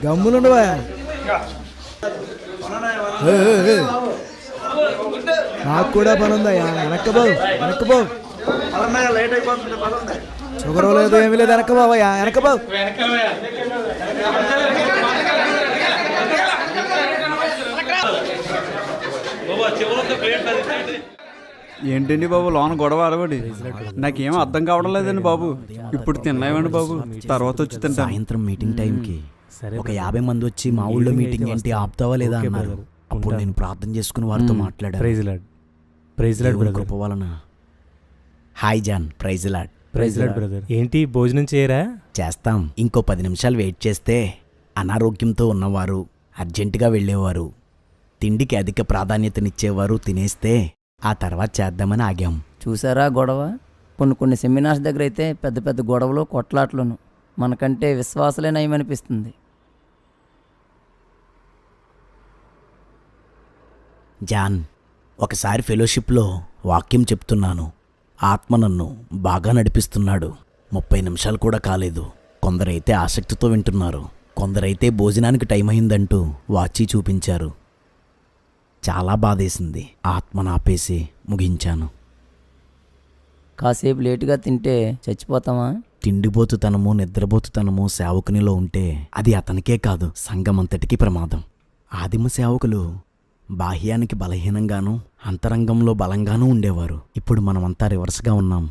గమ్ములుండవా? నాకు కూడా పని ఉందయ్యా. వెనక్కబావు వెనక్కబావు. షుగర్ లేదు ఏమీ లేదు. వెనక్కబావయ్యా వెనక్కబావు. ఏంటండి బాబు లోన గొడవ అలవాడి? నాకేమో అర్థం కావడం లేదండి బాబు. ఇప్పుడు తిన్నామండి బాబు, తర్వాత వచ్చి తింటా. సాయంత్రం మీటింగ్ టైంకి ఒక 50 మంది వచ్చి మా ఊళ్ళో మీటింగ్ ఏంటి ఆపుతావా లేదా అన్నారు. అప్పుడు నేను ప్రార్థన చేసుకుని వారితో మాట్లాడాను. Praise lord brother. కృప వలన. Hi John. Praise lord. Praise lord brother. ఏంటి భోజనం చేయరా? చేస్తాం. ఇంకో 10 నిమిషాలు వెయిట్ చేస్తే అనారోగ్యంతో ఉన్నవారు, అర్జెంటుగా వెళ్ళేవారు, తిండికి అధిక ప్రాధాన్యతనిచ్చేవారు తినేస్తే ఆ తర్వాత చేద్దామని ఆగాం. చూసారా గొడవ? కొన్ని సెమినార్స్ దగ్గర అయితే పెద్ద పెద్ద గొడవలు కొట్లాట్లను. మనకంటే విశ్వాసలే నయమనిపిస్తుంది. జాన్, ఒకసారి ఫెలోషిప్లో వాక్యం చెప్తున్నాను. ఆత్మ నన్ను బాగా నడిపిస్తున్నాడు. 30 నిమిషాలు కూడా కాలేదు. కొందరైతే ఆసక్తితో వింటున్నారు, కొందరైతే భోజనానికి టైం అయిందంటూ వాచి చూపించారు. చాలా బాధేసింది. ఆత్మను ఆపేసి ముగించాను. కాసేపు లేటుగా తింటే చచ్చిపోతామా? తిండిబోతుతనము, నిద్రబోతుతనము సేవకునిలో ఉంటే అది అతనికే కాదు సంఘమంతటికీ ప్రమాదం. ఆదిమ సేవకులు బాహ్యానికి బలహీనంగానూ అంతరంగంలో బలంగానూ ఉండేవారు. ఇప్పుడు మనమంతా రివర్స్గా ఉన్నాం.